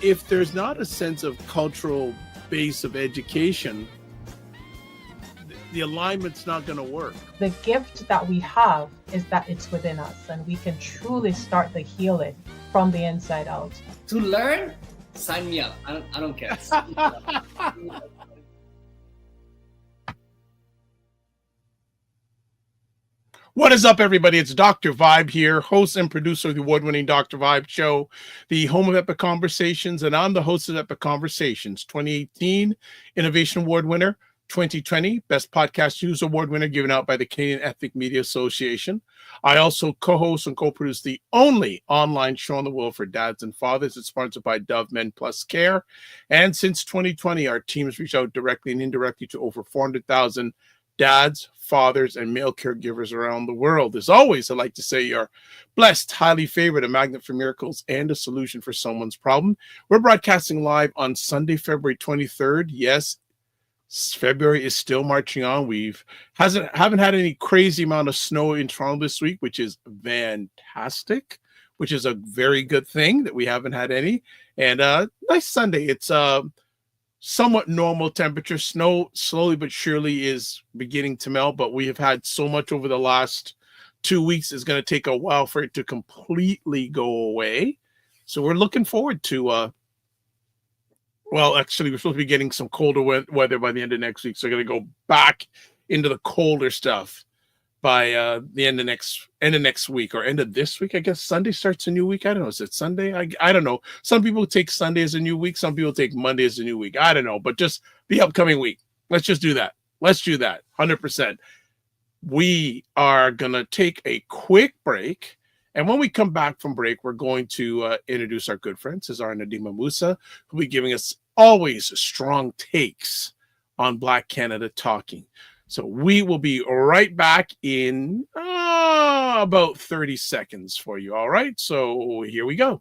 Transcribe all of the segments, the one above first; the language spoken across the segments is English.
if there's not a sense of cultural base of education, the alignment's not going to work. The gift that we have is that it's within us, and we can truly start the healing from the inside out. To learn, sign me up. I don't care. What is up, everybody? It's Dr. Vibe here, host and producer of the award-winning Dr. Vibe show, the home of Epic Conversations, and I'm the host of Epic Conversations, 2018 Innovation Award winner, 2020 Best Podcast News Award winner given out by the Canadian Ethnic Media Association. I also co-host and co-produce the only online show in the world for dads and fathers. It's sponsored by Dove Men Plus Care. And since 2020, our team has reached out directly and indirectly to over 400,000 dads, fathers, and male caregivers around the world. As always, I'd like to say you're blessed, highly favored, a magnet for miracles, and a solution for someone's problem. We're broadcasting live on Sunday, February 23rd. Yes, February is still marching on. Haven't had any crazy amount of snow in Toronto this week, which is fantastic, which is a very good thing that we haven't had any. And nice Sunday. It's somewhat normal temperature. Snow slowly but surely is beginning to melt, but we have had so much over the last 2 weeks. It's going to take a while for it to completely go away. So we're looking forward to well, actually, we're supposed to be getting some colder weather by the end of next week. So we're going to go back into the colder stuff by the end of next week, or end of this week. I guess Sunday starts a new week. I don't know. Is it Sunday? I don't know. Some people take Sunday as a new week. Some people take Monday as a new week. I don't know. But just the upcoming week. Let's just do that. Let's do that. 100%. We are going to take a quick break. And when we come back from break, we're going to introduce our good friend, Cesar Ndema-Moussa, who'll be giving us always strong takes on Black Canada Talking. So we will be right back in about 30 seconds for you. All right. So here we go.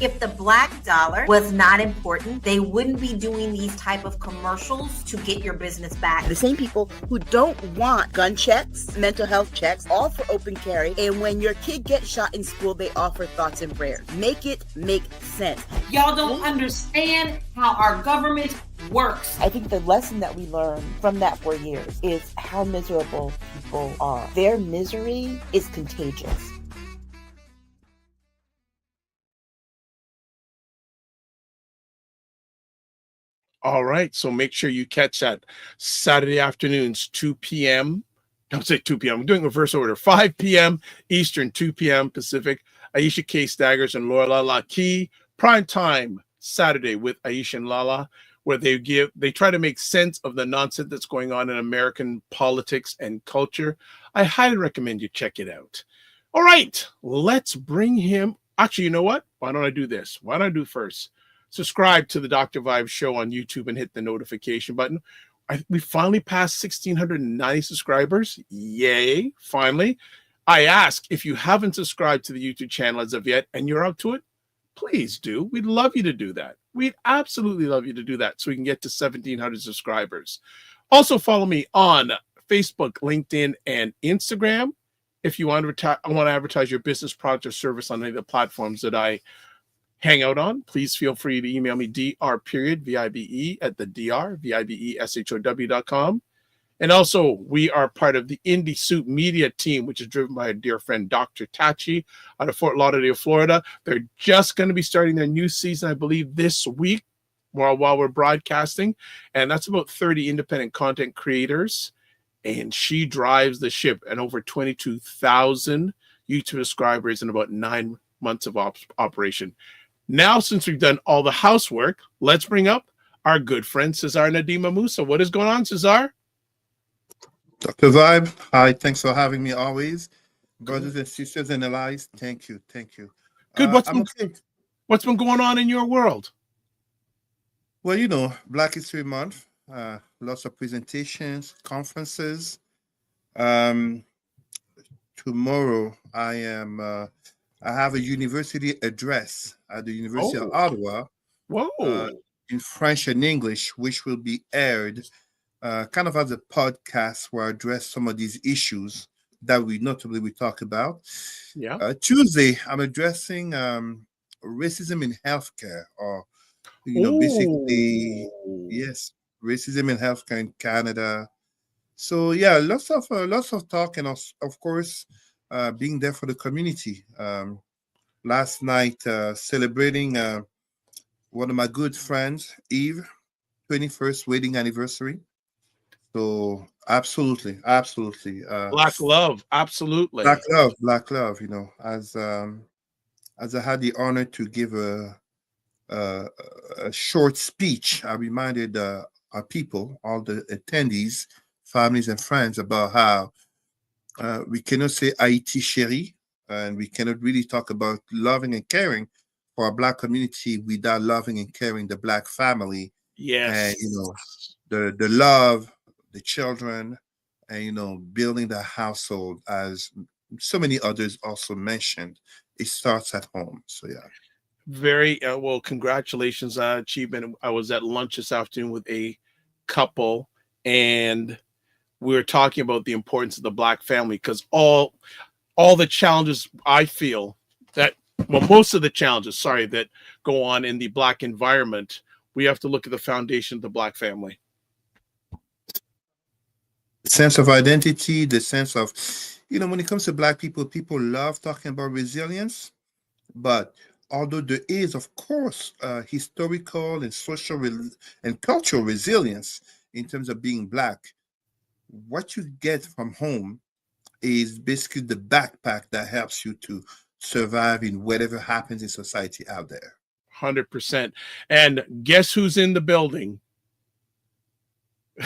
If the black dollar was not important, they wouldn't be doing these type of commercials to get your business back. The same people who don't want gun checks, mental health checks, all for open carry, and when your kid gets shot in school, they offer thoughts and prayers. Make it make sense. Y'all don't understand how our government works. I think the lesson that we learned from that 4 years is how miserable people are. Their misery is contagious. All right. So make sure you catch that Saturday afternoons, 2 p.m. Don't say 2 p.m. I'm doing reverse order. 5 p.m. Eastern, 2 p.m. Pacific. Aisha K. Staggers and Laura Lala Key. Prime time Saturday with Aisha and Lala, where they try to make sense of the nonsense that's going on in American politics and culture. I highly recommend you check it out. All right. Let's bring him. Actually, you know what? Why don't I do this? Why don't I do first? Subscribe to the Dr. Vibe show on YouTube and hit the notification button. We finally passed 1,690 subscribers. Yay, finally. I ask, if you haven't subscribed to the YouTube channel as of yet and you're up to it, please do. We'd love you to do that. We'd absolutely love you to do that so we can get to 1,700 subscribers. Also follow me on Facebook, LinkedIn, and Instagram. If you want to advertise your business, product, or service on any of the platforms that I hang out on, please feel free to email me dr.vibe at the vibe.show.com. And also, we are part of the Indie Soup Media team, which is driven by a dear friend, Dr. Tachi, out of Fort Lauderdale, Florida. They're just going to be starting their new season, I believe, this week while we're broadcasting. And that's about 30 independent content creators. And she drives the ship, and over 22,000 YouTube subscribers in about 9 months of operation. Now, since we've done all the housework, let's bring up our good friend, Cesar Ndema-Moussa. What is going on, Cesar? Dr. Vibe, hi, thanks for having me always. Brothers and sisters and allies, thank you. Good. What's been going on in your world? Well, you know, Black History Month, lots of presentations, conferences. Tomorrow, I have a university address at the University of Ottawa. In French and English, which will be aired kind of as a podcast where I address some of these issues that we notably we talk about. Yeah. Tuesday, I'm addressing racism in healthcare, or basically, yes, racism in healthcare in Canada. So yeah, lots of talk, and of course, being there for the community. Last night, celebrating one of my good friends, Eve, 21st wedding anniversary. So absolutely, absolutely. Black love, absolutely. Black love. As I had the honor to give a, a short speech, I reminded our people, all the attendees, families, and friends about how we cannot say Haiti chérie, and we cannot really talk about loving and caring for our Black community without loving and caring the Black family. Yes. And the love, the children, and building the household, as so many others also mentioned. It starts at home. So yeah. Very well, congratulations on achievement. I was at lunch this afternoon with a couple, and we were talking about the importance of the Black family, because all the challenges, I feel that, well, most of the challenges, sorry, that go on in the Black environment, we have to look at the foundation of the Black family. Sense of identity, the sense of, when it comes to Black people, people love talking about resilience, but although there is, of course, historical and social and cultural resilience in terms of being Black, what you get from home is basically the backpack that helps you to survive in whatever happens in society out there. 100%. And guess who's in the building?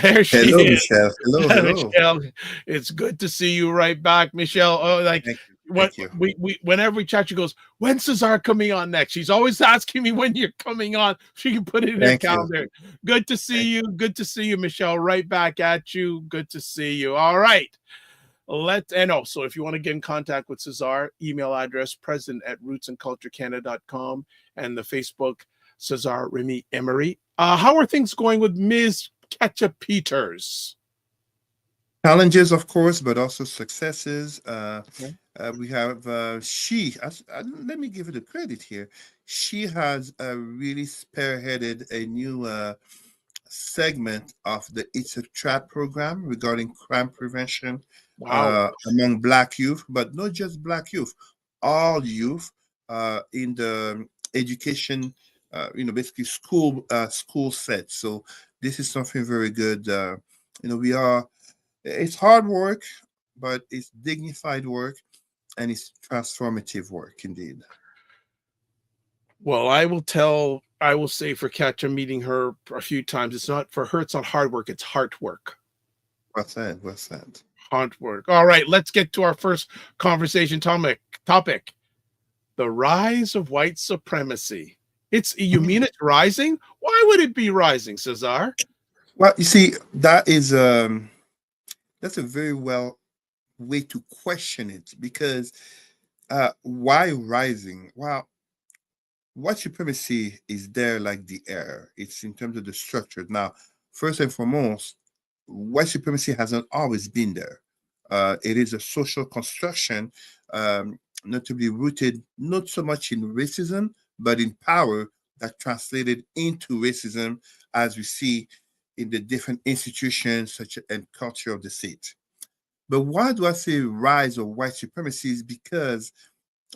There she Hello, is. Michelle. Hello. Michelle, it's good to see you right back, Michelle. Oh, like, Thank you. We whenever we chat, she goes, "When's Cesar coming on next?" She's always asking me when you're coming on. She can put it in her calendar. Good to see you. Good to see you, Michelle. Right back at you. Good to see you. All right. So if you want to get in contact with Cesar, email address president@rootsandculturecanada.com, and the Facebook Cesar Remy Emery. How are things going with Ms. Ketchup Peters? Challenges, of course, but also successes. We have let me give her the credit here. She has really spearheaded a new segment of the It's a Trap program regarding crime prevention. Wow. Among Black youth, but not just Black youth, all youth in the education, basically school set. So this is something very good. It's hard work, but it's dignified work, and it's transformative work indeed. Well, I will say for Katja, meeting her a few times, it's not hard work, it's heart work. Well said. Hard work. All right, let's get to our first conversation topic. The rise of white supremacy. You mean it's rising? Why would it be rising, Cesar? Well, you see, that's a very well way to question it, because why rising? Well, white supremacy is there like the air. It's in terms of the structure. Now, first and foremost, white supremacy hasn't always been there. It is a social construction, not to be rooted not so much in racism, but in power that translated into racism, as we see in the different institutions and culture of the state. But why do I say rise of white supremacy? Is because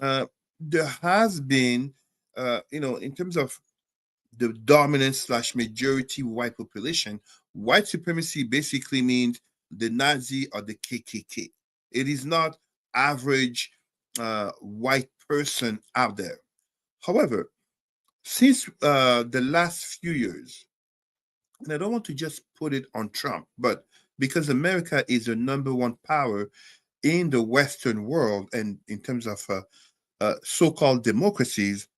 there has been, in terms of the dominant / majority white population, white supremacy basically means the Nazi or the KKK. It is not average white person out there. However, since the last few years, and I don't want to just put it on Trump, but because America is the number one power in the Western world, and in terms of so-called democracies,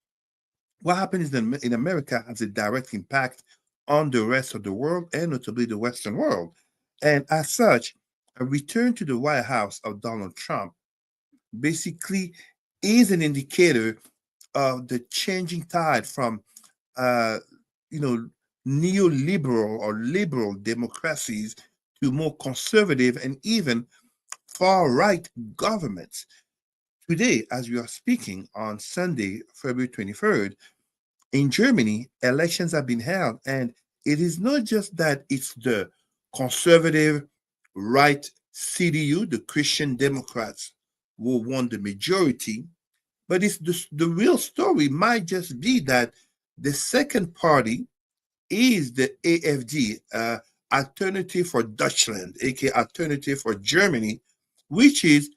what happens in America has a direct impact on the rest of the world, and notably the Western world. And as such, a return to the White House of Donald Trump basically is an indicator of the changing tide from, neoliberal or liberal democracies to more conservative and even far-right governments. Today, as we are speaking on Sunday, February 23rd, in Germany, elections have been held, and it is not just that it's the conservative right CDU, the Christian Democrats, who won the majority, but it's the real story might just be that the second party is the AFD, Alternative for Deutschland, aka Alternative for Germany, which is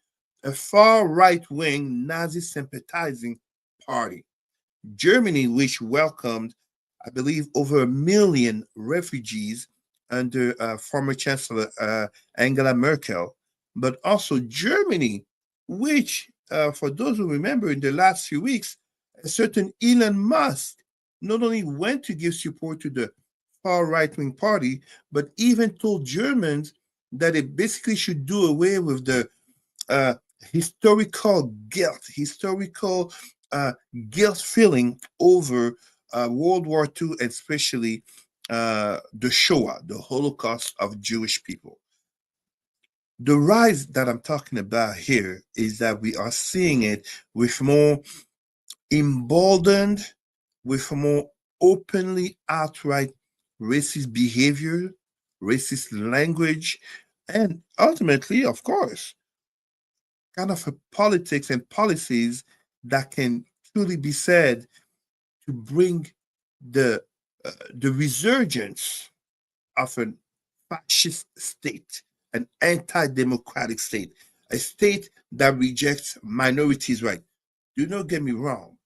a far right wing Nazi sympathizing party. Germany, which welcomed, I believe, over 1 million refugees under former Chancellor Angela Merkel, but also Germany, which, for those who remember, in the last few weeks, a certain Elon Musk not only went to give support to the far right wing party, but even told Germans that it basically should do away with the uh, historical guilt feeling over World War II, especially the Shoah, the Holocaust of Jewish people. The rise that I'm talking about here is that we are seeing it with more emboldened, with more openly outright racist behavior, racist language, and ultimately, of course, kind of a politics and policies that can truly be said to bring the the resurgence of an fascist state, an anti-democratic state, a state that rejects minorities' rights. Do not get me wrong.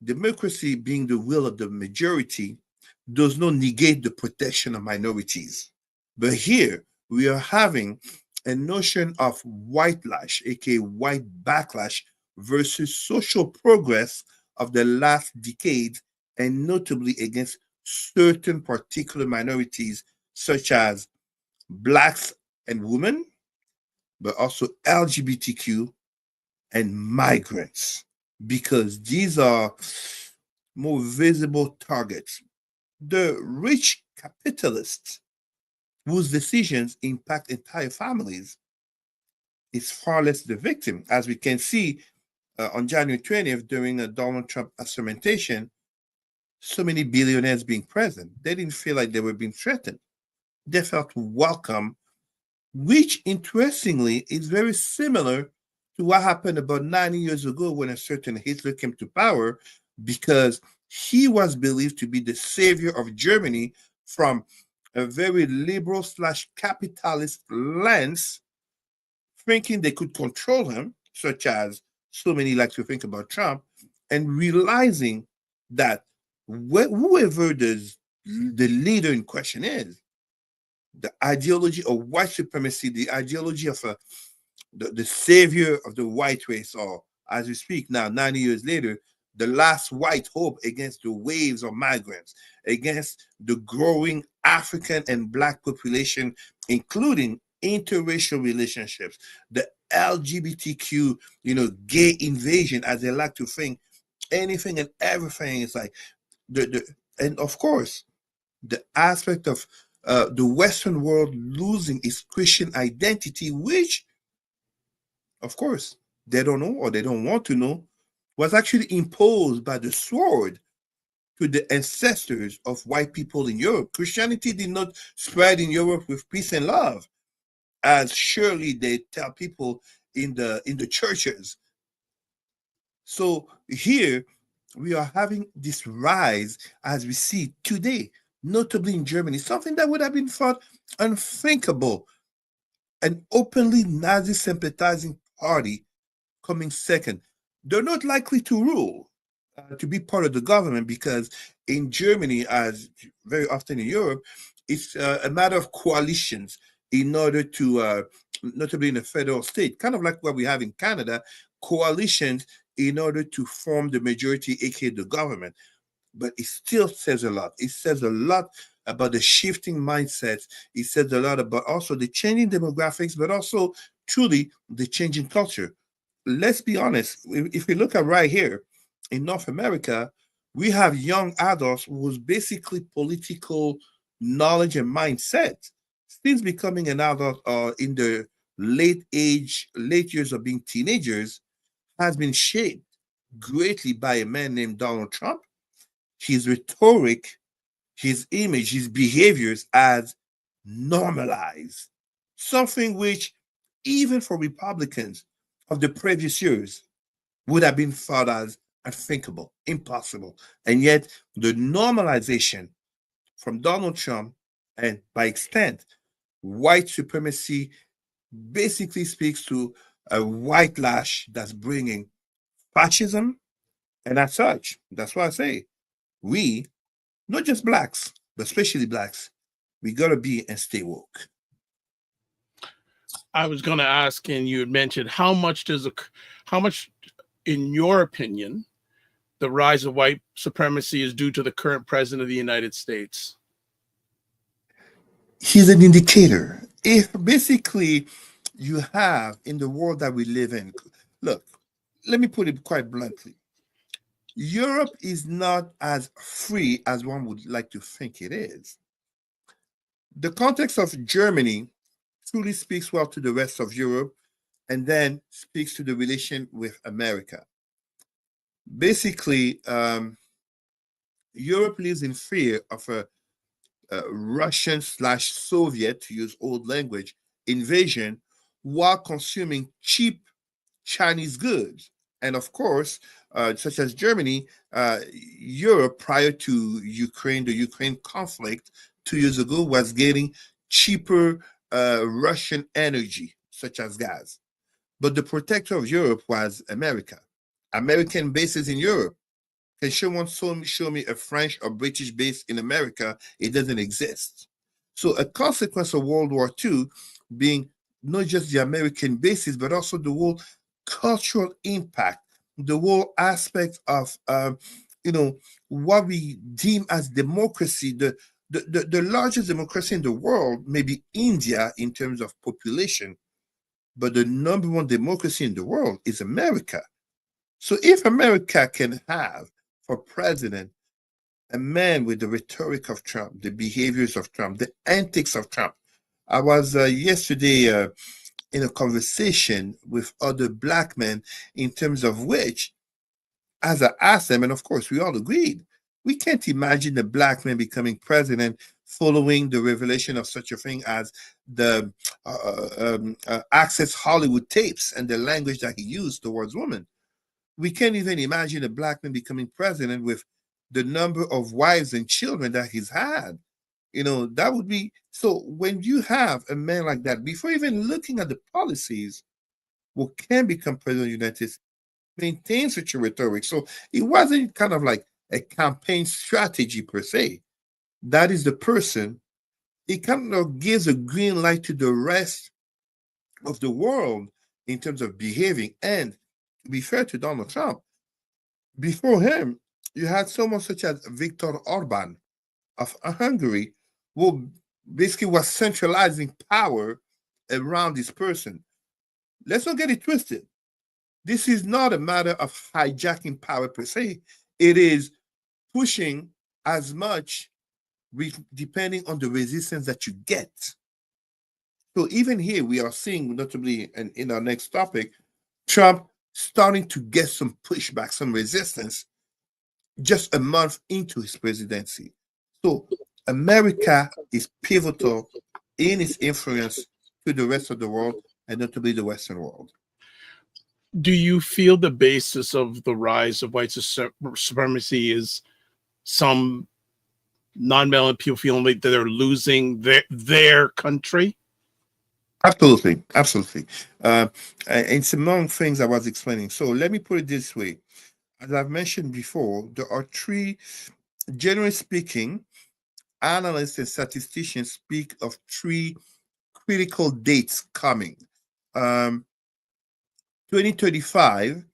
Democracy being the will of the majority does not negate the protection of minorities. But here we are having a notion of white lash, aka white backlash, versus social progress of the last decade, and notably against certain particular minorities, such as blacks and women, but also LGBTQ and migrants, because these are more visible targets. The rich capitalists whose decisions impact entire families is far less the victim. As we can see on January 20th during the Donald Trump assermentation, so many billionaires being present. They didn't feel like they were being threatened. They felt welcome, which interestingly is very similar to what happened about 90 years ago when a certain Hitler came to power, because he was believed to be the savior of Germany from a very liberal slash capitalist lens, thinking they could control him, such as so many like to think about Trump, and realizing that whoever the leader in question is, the ideology of white supremacy, the ideology of the savior of the white race, or as we speak now, 90 years later, the last white hope against the waves of migrants, against the growing African and Black population, including interracial relationships, the LGBTQ, gay invasion, as they like to think, anything and everything is like and of course, the aspect of the Western world losing its Christian identity, which, of course, they don't know or they don't want to know, was actually imposed by the sword to the ancestors of white people in Europe. Christianity did not spread in Europe with peace and love, as surely they tell people in the churches. So here we are having this rise as we see today, notably in Germany, something that would have been thought unthinkable. An openly Nazi sympathizing party coming second. They're not likely to rule, to be part of the government, because in Germany, as very often in Europe, it's a matter of coalitions in order to, notably in a federal state, kind of like what we have in Canada, coalitions in order to form the majority, aka the government. But it still says a lot. It says a lot about the shifting mindsets. It says a lot about also the changing demographics, but also truly the changing culture. Let's be honest. If we look at right here in North America, we have young adults whose basically political knowledge and mindset since becoming an adult in the late years of being teenagers has been shaped greatly by a man named Donald Trump. His rhetoric, his image, his behaviors as normalized, something which, even for Republicans of the previous years, would have been thought as unthinkable, impossible. And yet, the normalization from Donald Trump and by extent, white supremacy basically speaks to a white lash that's bringing fascism. And as such, that's why I say we, not just blacks, but especially blacks, we gotta be and stay woke. I was going to ask, and you had mentioned how much, in your opinion, the rise of white supremacy is due to the current president of the United States? He's an indicator. If basically you have in the world that we live in, look, let me put it quite bluntly. Europe is not as free as one would like to think it is. The context of Germany truly speaks well to the rest of Europe and then speaks to the relation with America. Basically, Europe lives in fear of a Russian/Soviet, to use old language, invasion while consuming cheap Chinese goods. And of course, such as Germany, Europe prior to the Ukraine conflict 2 years ago was getting cheaper Russian energy, such as gas. But the protector of Europe was America. American bases in Europe. Can someone show me a French or British base in America? It doesn't exist. So a consequence of World War II being not just the American bases, but also the whole cultural impact, the whole aspect of what we deem as democracy. The largest democracy in the world may be India in terms of population, but the number one democracy in the world is America. So if America can have for president a man with the rhetoric of Trump, the behaviors of Trump, the antics of Trump. I was yesterday in a conversation with other black men in terms of which, as I asked them, and of course we all agreed, we can't imagine a black man becoming president following the revelation of such a thing as the Access Hollywood tapes and the language that he used towards women. We can't even imagine a black man becoming president with the number of wives and children that he's had. That would be so. When you have a man like that, before even looking at the policies, what can become president of the United States, maintain such a rhetoric. So it wasn't kind of like a campaign strategy per se. That is the person. It kind of gives a green light to the rest of the world in terms of behaving. And to be fair to Donald Trump, before him, you had someone such as Viktor Orban of Hungary, who basically was centralizing power around this person. Let's not get it twisted. This is not a matter of hijacking power per se. It is pushing as much depending on the resistance that you get. So even here, we are seeing, notably in our next topic, Trump starting to get some pushback, some resistance just a month into his presidency. So America is pivotal in its influence to the rest of the world, and notably the Western world. Do you feel the basis of the rise of white supremacy is some non-melanin people feeling like they're losing their country? Absolutely. It's among things I was explaining. So let me put it this way. As I've mentioned before, there are three, generally speaking, analysts and statisticians speak of three critical dates coming. 2035,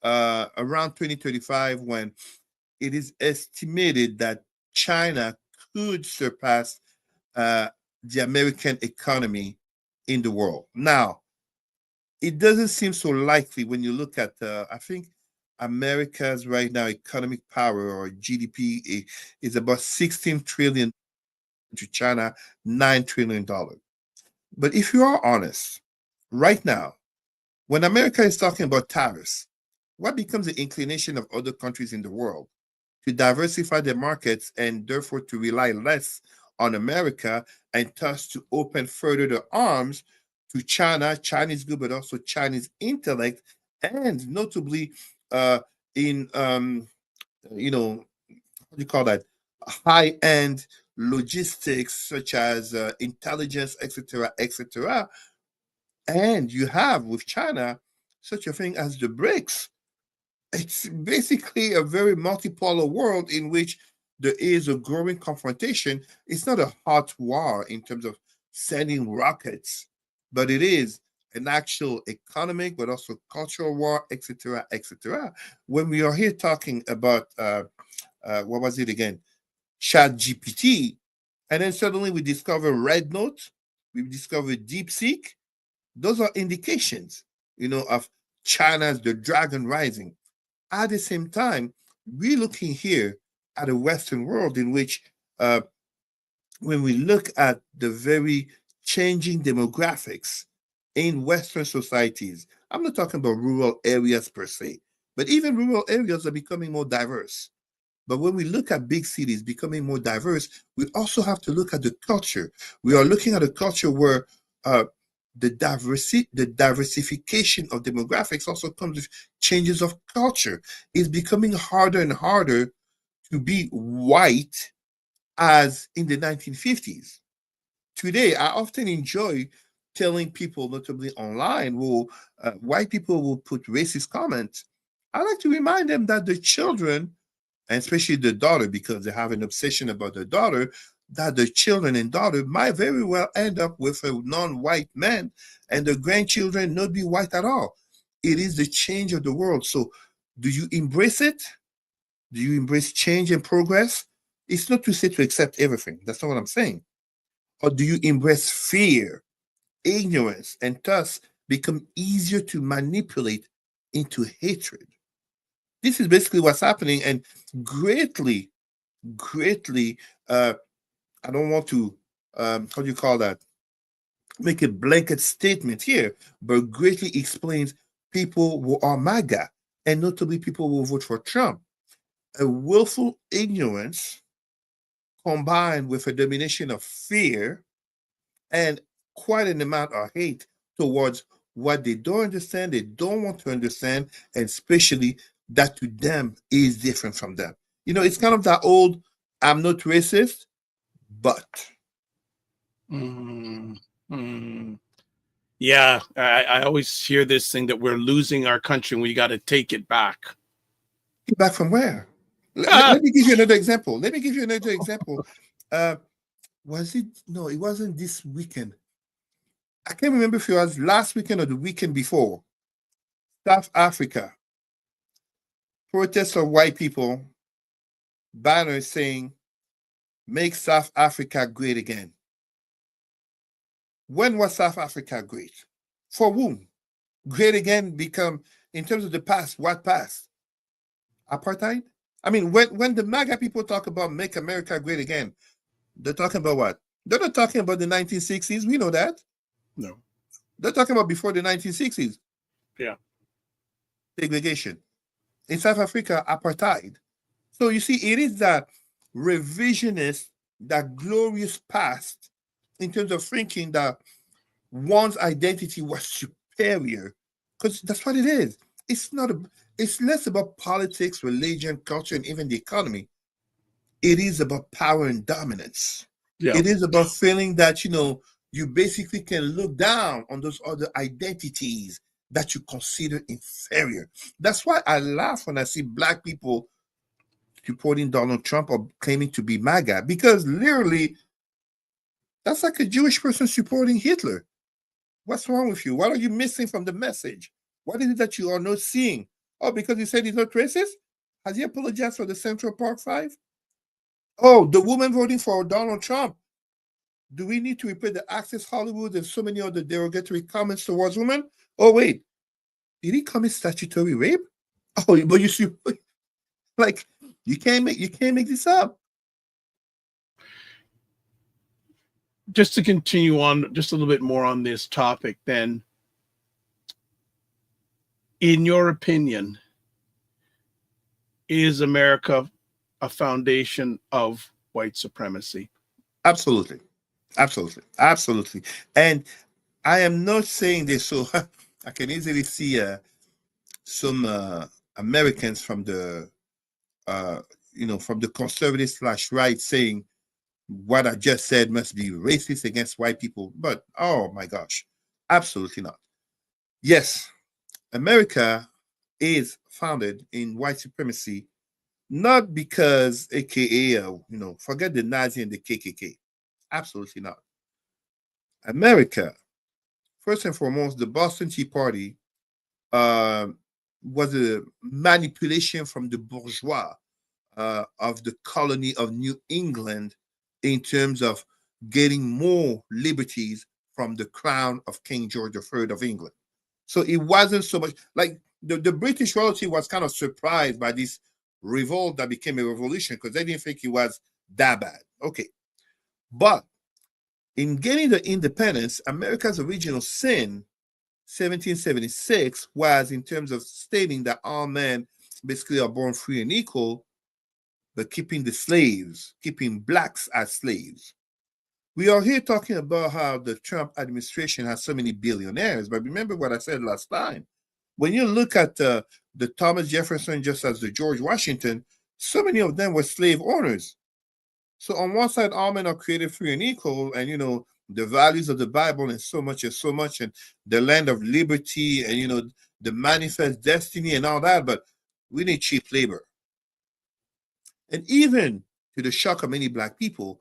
around 2035, when it is estimated that China could surpass the American economy in the world. Now, it doesn't seem so likely when you look at, I think America's right now economic power or GDP is about 16 trillion to China, $9 trillion. But if you are honest, right now, when America is talking about tariffs, what becomes the inclination of other countries in the world to diversify their markets and therefore to rely less on America and thus to open further the arms to China, Chinese good, but also Chinese intellect, and notably in what do you call that, high-end logistics such as intelligence, etc., etc. And you have with China such a thing as the BRICS. It's basically a very multipolar world in which there is a growing confrontation. It's not a hot war in terms of sending rockets, but it is an actual economic, but also cultural war, etc., etc. When we are here talking about what was it again? Chat GPT, and then suddenly we discover Red Note, we discover DeepSeek. Those are indications, of China's the dragon rising. At the same time, we're looking here at a Western world in which, when we look at the very changing demographics in Western societies, I'm not talking about rural areas per se, but even rural areas are becoming more diverse. But when we look at big cities becoming more diverse, we also have to look at the culture. We are looking at a culture where the diversification of demographics also comes with changes of culture. It's becoming harder and harder to be white as in the 1950s. Today, I often enjoy telling people, notably online, white people will put racist comments. I like to remind them that the children, and especially the daughter, because they have an obsession about the daughter, that the children and daughter might very well end up with a non-white man and the grandchildren not be white at all. It is the change of the world. So do you embrace it? Do you embrace change and progress? It's not to say to accept everything. That's not what I'm saying. Or do you embrace fear, ignorance, and thus become easier to manipulate into hatred? This is basically what's happening, and greatly, I don't want to, how do you call that, make a blanket statement here, but greatly explains people who are MAGA, and notably people who vote for Trump. A willful ignorance combined with a domination of fear and quite an amount of hate towards what they don't understand, they don't want to understand, and especially that to them is different from them. It's kind of that old, I'm not racist, but. Yeah, I always hear this thing that we're losing our country and we got to take it back. Back from where? Let me give you another example. Was it? No, it wasn't this weekend. I can't remember if it was last weekend or the weekend before. South Africa. Protests of white people, banners saying, "Make South Africa great again." When was South Africa great? For whom? Great again become, in terms of the past, what past? Apartheid? I mean, when the MAGA people talk about make America great again, they're talking about what? They're not talking about the 1960s. We know that. No. They're talking about before the 1960s. Yeah. Segregation. In South Africa, apartheid. So you see, it is that revisionist, that glorious past in terms of thinking that one's identity was superior, because that's what it is. It's less about politics, religion, culture, and even the economy. It is about power and dominance. Yeah. It is about feeling that, you basically can look down on those other identities that you consider inferior. That's why I laugh when I see Black people supporting Donald Trump or claiming to be MAGA, because literally, that's like a Jewish person supporting Hitler. What's wrong with you? What are you missing from the message? What is it that you are not seeing? Oh, because he said he's not racist? Has he apologized for the Central Park Five? Oh, the woman voting for Donald Trump. Do we need to repeat the Access Hollywood and so many other derogatory comments towards women? Oh, wait. Did he commit statutory rape? Oh, but you see, like, you can't make this up. Just to continue on just a little bit more on this topic, then, in your opinion, is America a foundation of white supremacy? Absolutely. Absolutely. Absolutely. And I am not saying this, so I can easily see some Americans from the from the conservative slash right saying what I just said must be racist against white people. But oh my gosh, absolutely not. Yes, America is founded in white supremacy, not because AKA, forget the Nazi and the KKK. Absolutely not. America, first and foremost, the Boston Tea Party uh, was a manipulation from the bourgeois of the colony of New England in terms of getting more liberties from the crown of King George III of England. So it wasn't so much like the British royalty was kind of surprised by this revolt that became a revolution because they didn't think it was that bad. Okay. But in getting the independence, America's original sin, 1776, was in terms of stating that all men basically are born free and equal, but keeping the slaves, keeping blacks as slaves. We are here talking about how the Trump administration has so many billionaires, but remember what I said last time. When you look at the Thomas Jefferson, just as the George Washington, so many of them were slave owners. So on one side, all men are created free and equal, and the values of the Bible and so much and so much, and the land of liberty, and the manifest destiny and all that. But we need cheap labor, and even to the shock of many black people,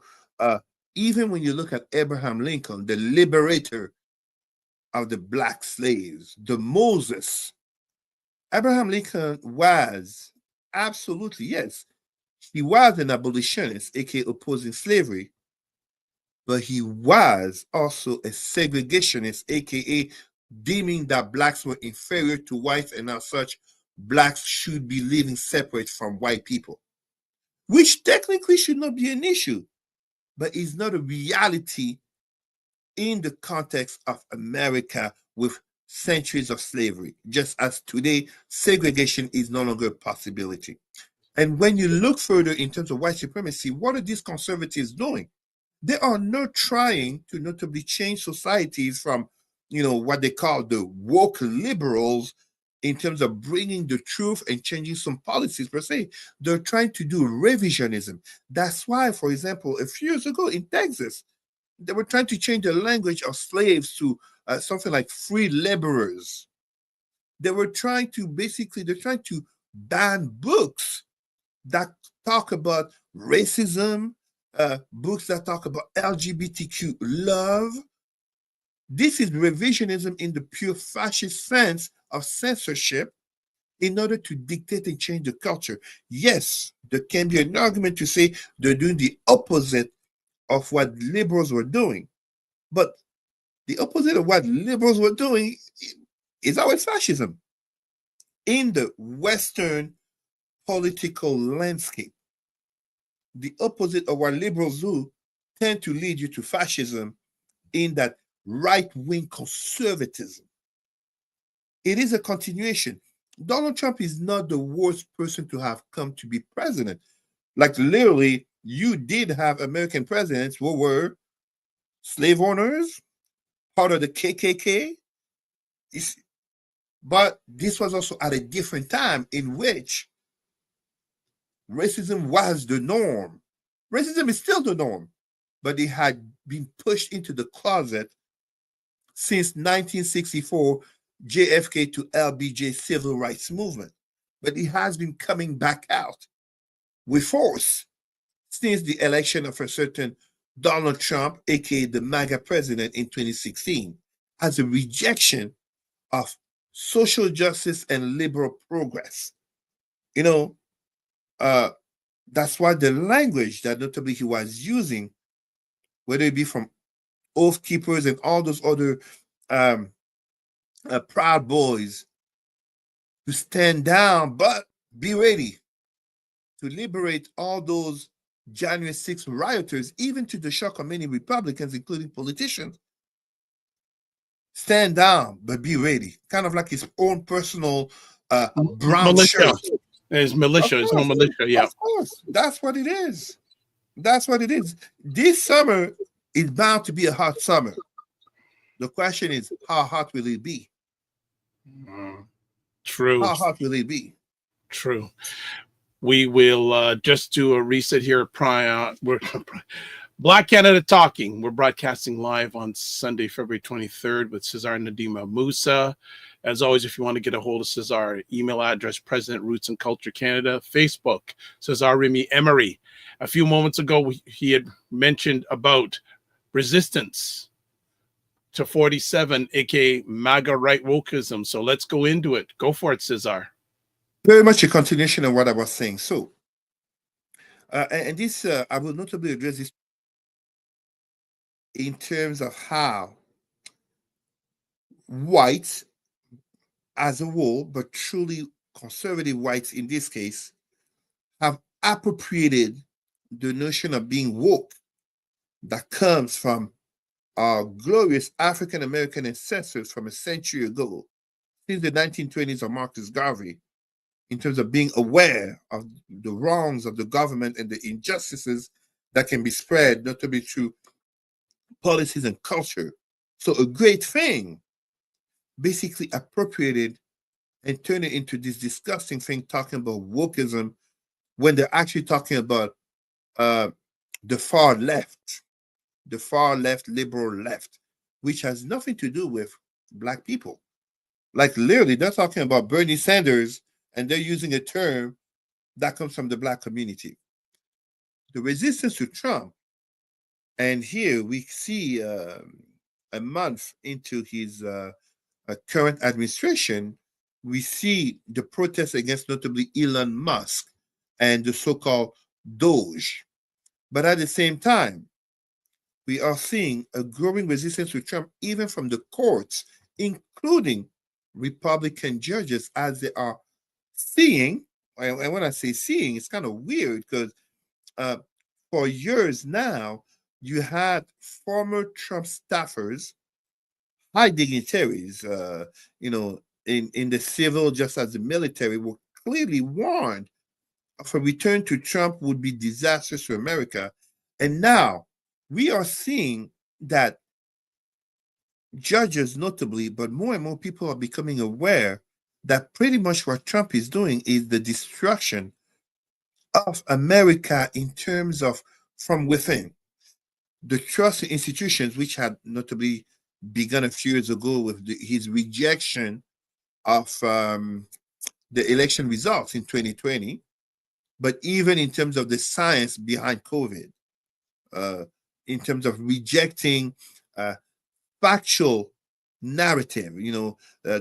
even when you look at Abraham Lincoln, the liberator of the black slaves, the Moses, Abraham Lincoln was absolutely, yes, he was an abolitionist, aka opposing slavery, but he was also a segregationist, aka deeming that blacks were inferior to whites and as such, blacks should be living separate from white people, which technically should not be an issue, but is not a reality in the context of America with centuries of slavery, just as today segregation is no longer a possibility. And when you look further in terms of white supremacy, what are these conservatives doing? They are not trying to notably change societies from, what they call the woke liberals in terms of bringing the truth and changing some policies per se. They're trying to do revisionism. That's why, for example, a few years ago in Texas, they were trying to change the language of slaves to something like free laborers. They're trying to ban books that talk about racism, books that talk about LGBTQ love. This is revisionism in the pure fascist sense of censorship in order to dictate and change the culture. Yes, there can be an argument to say they're doing the opposite of what liberals were doing. But the opposite of what liberals were doing is our fascism. In the Western political landscape, the opposite of what liberals do tend to lead you to fascism in that right-wing conservatism. It is a continuation. Donald Trump is not the worst person to have come to be president. Like literally, you did have American presidents who were slave owners, part of the KKK. But this was also at a different time in which racism was the norm. Racism is still the norm, but it had been pushed into the closet since 1964, JFK to LBJ civil rights movement. But it has been coming back out with force since the election of a certain Donald Trump, aka the MAGA president in 2016, as a rejection of social justice and liberal progress. That's why the language that notably he was using, whether it be from Oath Keepers and all those other Proud Boys, to stand down, but be ready to liberate all those January 6th rioters, even to the shock of many Republicans, including politicians. stand down, but be ready. Kind of like his own personal brown Militia. shirt. It's militia. It's no militia. Yeah. Of course. That's what it is. That's what it is. This summer is bound to be a hot summer. The question is, how hot will it be? True. How hot will it be? True. We will just do a reset here. We're Black Canada Talking. We're broadcasting live on Sunday, February 23rd with Cesar Ndema-Moussa. As always, if you want to get a hold of Cesar, email address, President Roots and Culture Canada. Facebook, Cesar Remy Emery. A few moments ago, he had mentioned about resistance to 47, aka MAGA right wokism. So let's go into it. Go for it, Cesar. Very much a continuation of what I was saying. So, and this, I will notably address this in terms of how whites as a whole, but truly conservative whites in this case, have appropriated the notion of being woke that comes from our glorious African American ancestors from a century ago, since the 1920s of Marcus Garvey, in terms of being aware of the wrongs of the government and the injustices that can be spread, notably through policies and culture. So a great thing basically appropriated and turned it into this disgusting thing talking about wokism when they're actually talking about the far left liberal left, which has nothing to do with Black people. Like literally, they're talking about Bernie Sanders and they're using a term that comes from the Black community. The resistance to Trump, and here we see a month into his current administration, we see the protests against notably Elon Musk and the so-called Doge. But at the same time, we are seeing a growing resistance to Trump even from the courts, including Republican judges, as they are seeing, and when I say seeing, it's kind of weird because for years now, you had former Trump staffers, high dignitaries, in the civil, just as the military, were clearly warned of a return to Trump would be disastrous to America. And now we are seeing that judges, notably, but more and more people are becoming aware that pretty much what Trump is doing is the destruction of America in terms of from within. The trust in institutions, which had notably begun a few years ago with his rejection of the election results in 2020, but even in terms of the science behind COVID, in terms of rejecting factual narrative.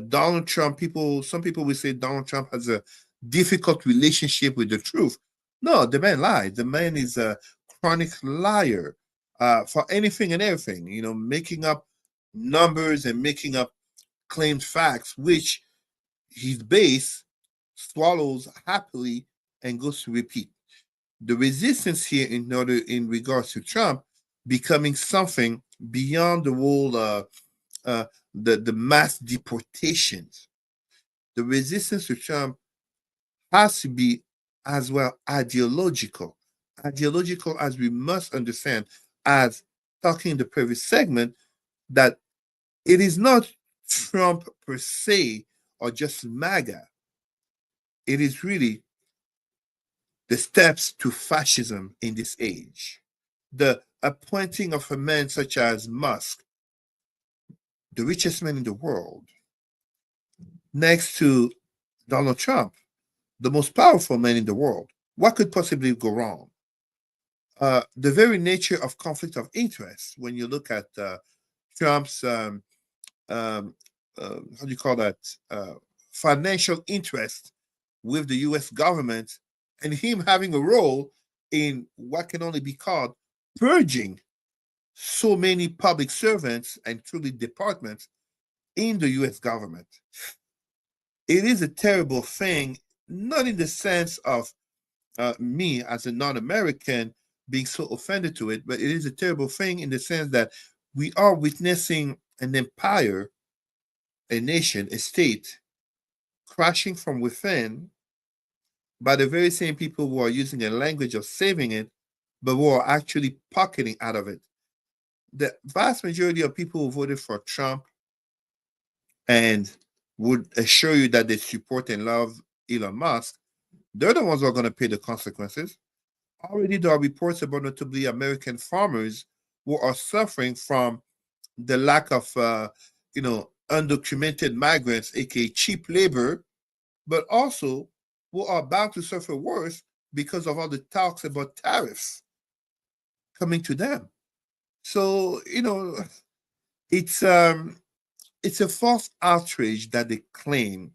Donald Trump, some people will say Donald Trump has a difficult relationship with the truth. No, the man lies. The man is a chronic liar for anything and everything, making up numbers and making up claimed facts, which his base swallows happily and goes to repeat. The resistance here in regards to Trump becoming something beyond the whole the mass deportations. The resistance to Trump has to be as well ideological as we must understand, as talking in the previous segment, that it is not Trump per se or just MAGA. It is really the steps to fascism in this age. The appointing of a man such as Musk, the richest man in the world, next to Donald Trump, the most powerful man in the world. What could possibly go wrong? The very nature of conflict of interest, when you look at Trump's, how do you call that, financial interest with the US government, and him having a role in what can only be called purging so many public servants and truly departments in the US government. It is a terrible thing, not in the sense of me as a non-American being so offended to it, but it is a terrible thing in the sense that we are witnessing an empire a nation, a state, crashing from within by the very same people who are using a language of saving it, but who are actually pocketing out of it. The vast majority of people who voted for Trump and would assure you that they support and love Elon Musk, they're the ones who are going to pay the consequences. Already there are reports about notably American farmers who are suffering from the lack of, undocumented migrants, aka cheap labor, but also who are about to suffer worse because of all the talks about tariffs coming to them. So, it's a false outrage that they claim,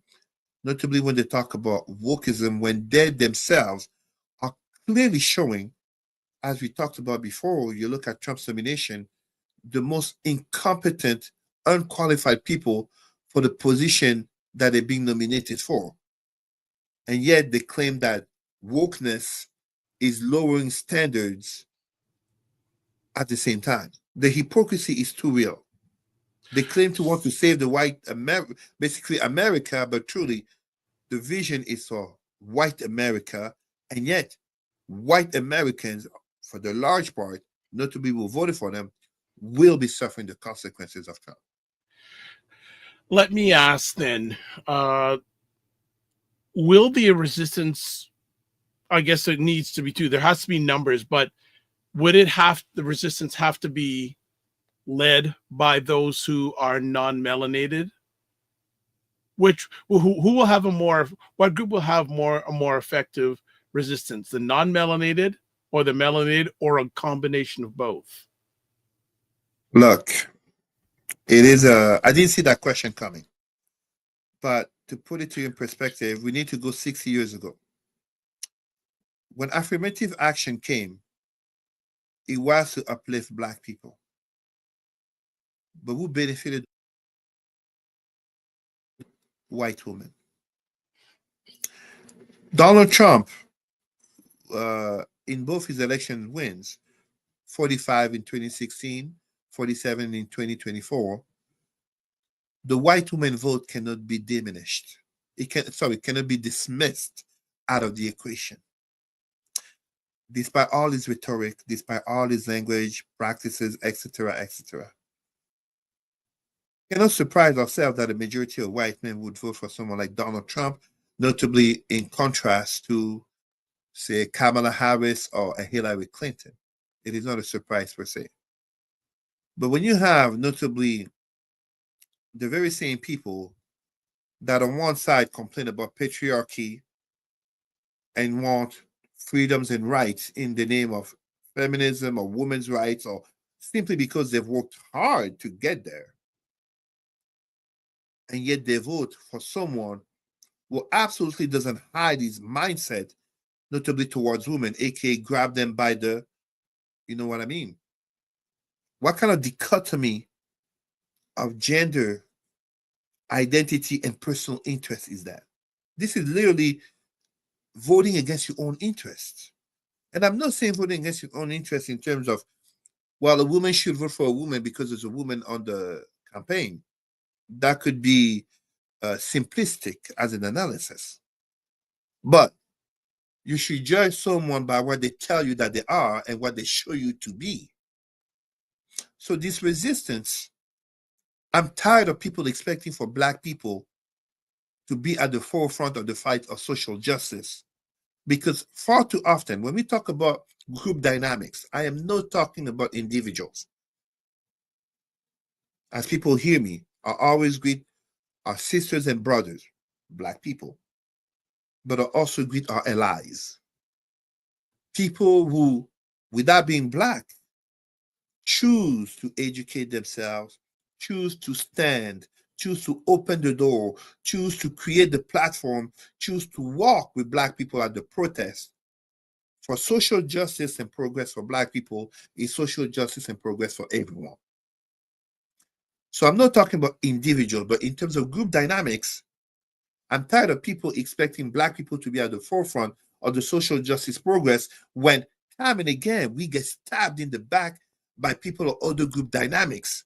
notably when they talk about wokism, when they themselves are clearly showing, as we talked about before, you look at Trump's nomination, the most incompetent, unqualified people for the position that they're being nominated for. And yet they claim that wokeness is lowering standards at the same time. The hypocrisy is too real. They claim to want to save the white basically America, but truly the vision is for white America, and yet white Americans, for the large part, notably who voted for them, will be suffering the consequences of Trump. Let me ask then, will be a resistance? I guess it needs to be too. There has to be numbers, but would the resistance have to be led by those who are non-melanated? Who will have what group will have a more effective resistance? The non-melanated or the melanated, or a combination of both? Look, I didn't see that question coming. But to put it to you in perspective, we need to go 60 years ago. When affirmative action came, it was to uplift Black people. But who benefited? White women. Donald Trump, in both his election wins, 45 in 2016, 47 in 2024, the white woman vote cannot be diminished. It cannot be dismissed out of the equation. Despite all his rhetoric, despite all his language, practices, etc., etc. Cannot surprise ourselves that a majority of white men would vote for someone like Donald Trump, notably in contrast to, say, Kamala Harris or a Hillary Clinton. It is not a surprise per se. But when you have notably the very same people that on one side complain about patriarchy and want freedoms and rights in the name of feminism or women's rights, or simply because they've worked hard to get there, and yet they vote for someone who absolutely doesn't hide his mindset, notably towards women, aka grab them by the, you know what I mean? What kind of dichotomy of gender, identity, and personal interest is that? This is literally voting against your own interests. And I'm not saying voting against your own interests in terms of, well, a woman should vote for a woman because there's a woman on the campaign. That could be simplistic as an analysis. But you should judge someone by what they tell you that they are and what they show you to be. So this resistance, I'm tired of people expecting for Black people to be at the forefront of the fight of social justice. Because far too often, when we talk about group dynamics, I am not talking about individuals. As people hear me, I always greet our sisters and brothers, Black people, but I also greet our allies. People who, without being Black, choose to educate themselves, choose to stand, choose to open the door, choose to create the platform, choose to walk with Black people at the protest. For social justice and progress for Black people is social justice and progress for everyone. So I'm not talking about individuals, but in terms of group dynamics, I'm tired of people expecting Black people to be at the forefront of the social justice progress when time and again we get stabbed in the back by people of other group dynamics.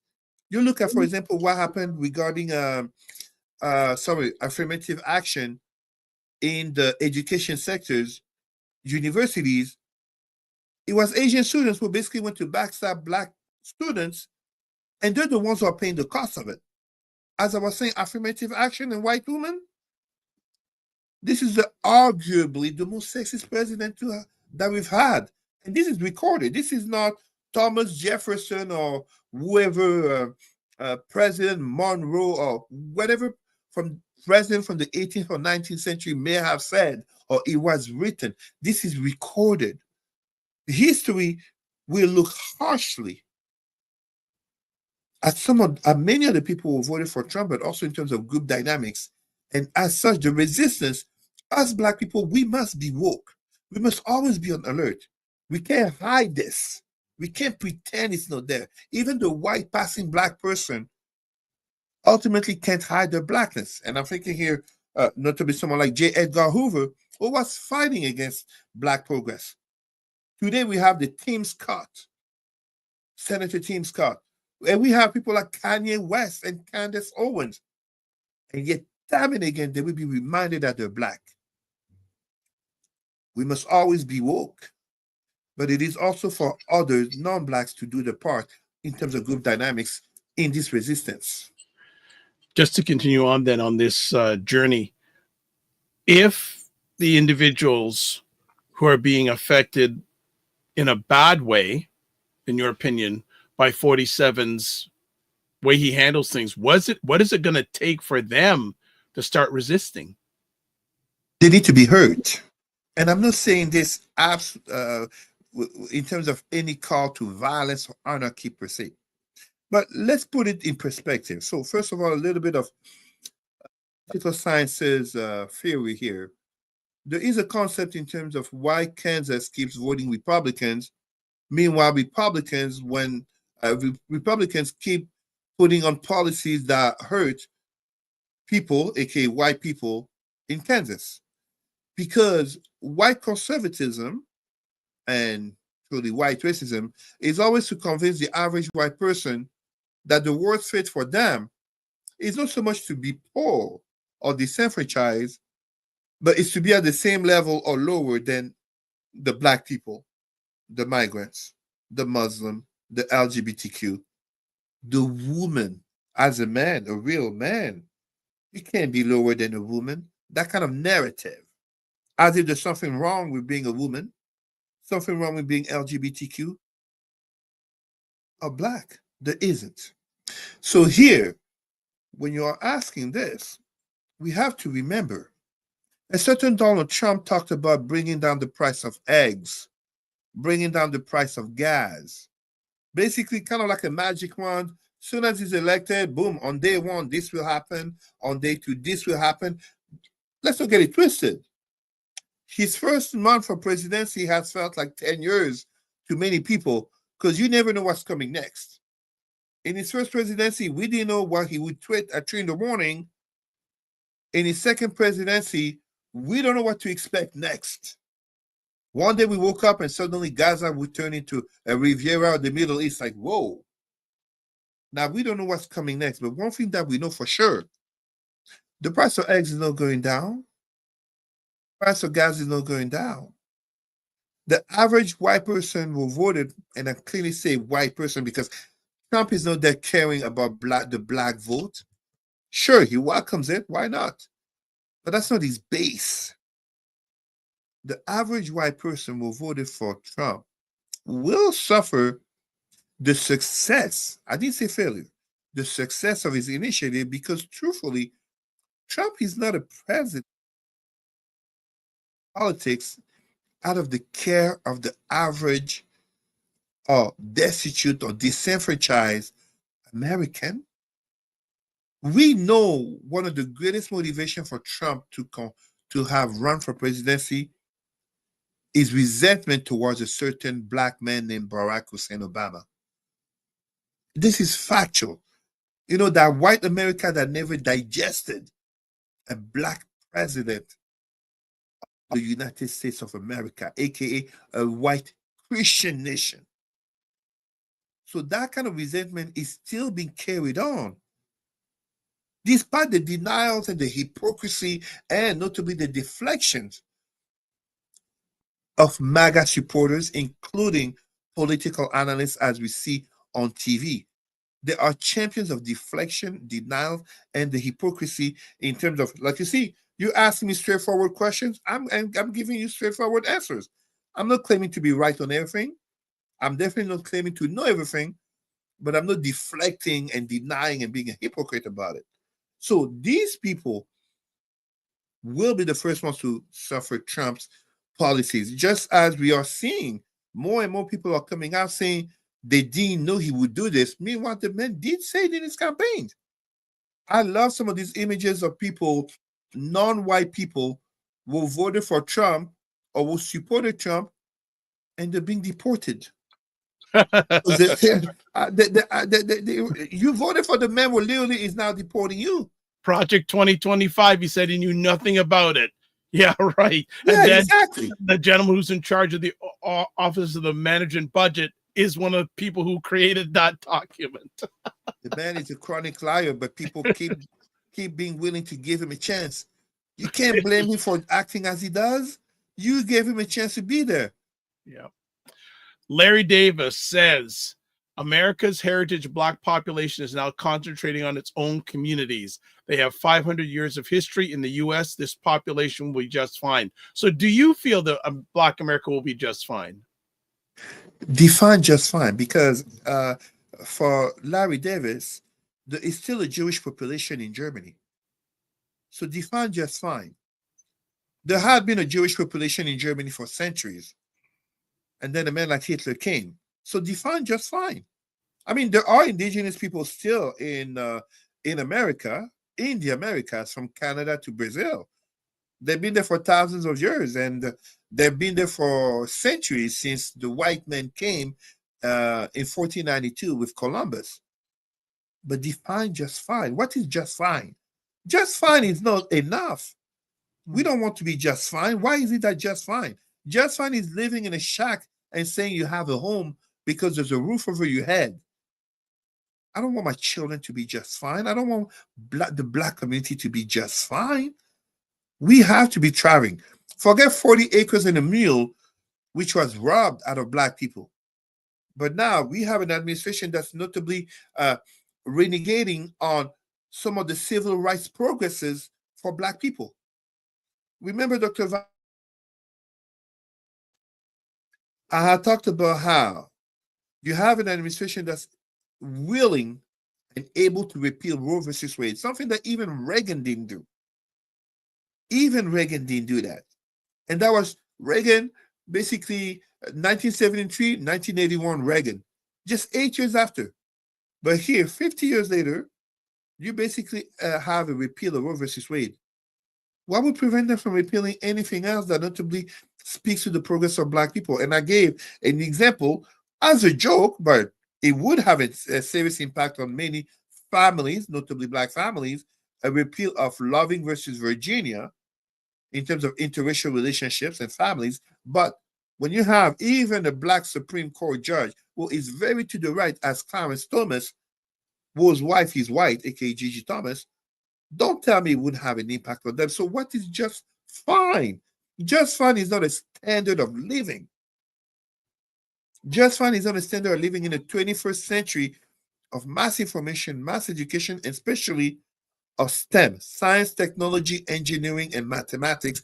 You look at, for example, what happened regarding affirmative action in the education sectors, universities. It was Asian students who basically went to backstab black students, and they're the ones who are paying the cost of it. As I was saying, affirmative action and white women, this is arguably the most sexist president that we've had. And this is recorded. This is not Thomas Jefferson or whoever, President Monroe or whatever president from the 18th or 19th century may have said, or it was written. This is recorded. History will look harshly at many of the people who voted for Trump, but also in terms of group dynamics. And as such, the resistance, us Black people, we must be woke. We must always be on alert. We can't hide this. We can't pretend it's not there. Even the white passing Black person ultimately can't hide their Blackness. And I'm thinking here, notably someone like J. Edgar Hoover, who was fighting against Black progress. Today we have the Tim Scott, Senator Tim Scott. And we have people like Kanye West and Candace Owens. And yet, time and again, they will be reminded that they're Black. We must always be woke. But it is also for others, non-Blacks, to do their part in terms of group dynamics in this resistance. Just to continue on then on this journey, if the individuals who are being affected in a bad way, in your opinion, by 47's way he handles things, what is it going to take for them to start resisting? They need to be heard. And I'm not saying this in terms of any call to violence or anarchy per se. But let's put it in perspective. So first of all, a little bit of political sciences theory here. There is a concept in terms of why Kansas keeps voting Republicans. Meanwhile, Republicans keep putting on policies that hurt people, aka white people, in Kansas. Because white conservatism and truly white racism is always to convince the average white person that the worst fate for them is not so much to be poor or disenfranchised, but it's to be at the same level or lower than the Black people, the migrants, the Muslim, the LGBTQ, the woman. As a man, a real man, you can't be lower than a woman. That kind of narrative, as if there's something wrong with being a woman, something wrong with being LGBTQ or Black. There isn't. So here, when you are asking this, we have to remember a certain Donald Trump talked about bringing down the price of eggs, bringing down the price of gas. Basically, kind of like a magic wand. Soon as he's elected, boom, on day one, this will happen. On day two, this will happen. Let's not get it twisted. His first month for presidency has felt like 10 years to many people because you never know what's coming next. In his first presidency, we didn't know what he would tweet at 3 in the morning. In his second presidency, we don't know what to expect next. One day we woke up and suddenly Gaza would turn into a Riviera of the Middle East, like, whoa. Now, we don't know what's coming next, but one thing that we know for sure, the price of eggs is not going down. The price of gas is not going down. The average white person who voted, and I clearly say white person because Trump is not there caring about the Black vote. Sure, he welcomes it. Why not? But that's not his base. The average white person who voted for Trump will suffer the success, I didn't say failure, the success of his initiative because truthfully, Trump is not a president of politics out of the care of the average or destitute or disenfranchised American. We know one of the greatest motivation for Trump to have run for presidency is resentment towards a certain Black man named Barack Hussein Obama. This is factual. You know, that white America that never digested a Black president of the United States of America, aka a white Christian nation. So that kind of resentment is still being carried on. Despite the denials and the hypocrisy and notably the deflections of MAGA supporters, including political analysts as we see on TV. There are champions of deflection, denial, and the hypocrisy in terms of, like you see, you ask me straightforward questions, I'm giving you straightforward answers. I'm not claiming to be right on everything. I'm definitely not claiming to know everything, but I'm not deflecting and denying and being a hypocrite about it. So these people will be the first ones to suffer Trump's policies, just as we are seeing more and more people are coming out saying they didn't know he would do this. Meanwhile, the man did say it in his campaign. I love some of these images of people, non-white people, who voted for Trump or who supported Trump, and they're being deported. You voted for the man who literally is now deporting you. Project 2025, he said he knew nothing about it. Yeah, right. Yeah, and then exactly. The gentleman who's in charge of the Office of the Management Budget is one of the people who created that document. The man is a chronic liar, but people keep being willing to give him a chance. You can't blame him for acting as he does. You gave him a chance to be there. Yeah. Larry Davis says America's heritage Black population is now concentrating on its own communities. They have 500 years of history in the U.S. This population will be just fine. So do you feel that Black America will be just fine? Define just fine, because for Larry Davis, there is still a Jewish population in Germany. So define just fine. There had been a Jewish population in Germany for centuries. And then a man like Hitler came. So define just fine. I mean, there are indigenous people still in America, in the Americas, from Canada to Brazil. They've been there for thousands of years, and they've been there for centuries since the white man came in 1492 with Columbus. But define just fine. What is just fine? Just fine is not enough. We don't want to be just fine. Why is it that just fine? Just fine is living in a shack and saying you have a home because there's a roof over your head. I don't want my children to be just fine. I don't want the Black community to be just fine. We have to be thriving. Forget 40 acres and a mule, which was robbed out of Black people. But now we have an administration that's notably renegating on some of the civil rights progresses for Black people. Remember, Dr. I had talked about how you have an administration that's willing and able to repeal Roe versus Wade, something that even Reagan didn't do. Even Reagan didn't do that. And that was Reagan, basically 1973, 1981 Reagan, just 8 years after. But here, 50 years later, you basically have a repeal of Roe versus Wade. What would prevent them from repealing anything else that notably speaks to the progress of Black people? And I gave an example as a joke, but it would have a serious impact on many families, notably Black families, a repeal of Loving versus Virginia in terms of interracial relationships and families. But when you have even a Black Supreme Court judge who is very to the right as Clarence Thomas, whose wife is white, aka Gigi Thomas, don't tell me it wouldn't have an impact on them. So what is just fine? Just fine is not a standard of living. Just fine is not a standard of living in the 21st century of mass information, mass education, and especially of STEM, science, technology, engineering, and mathematics.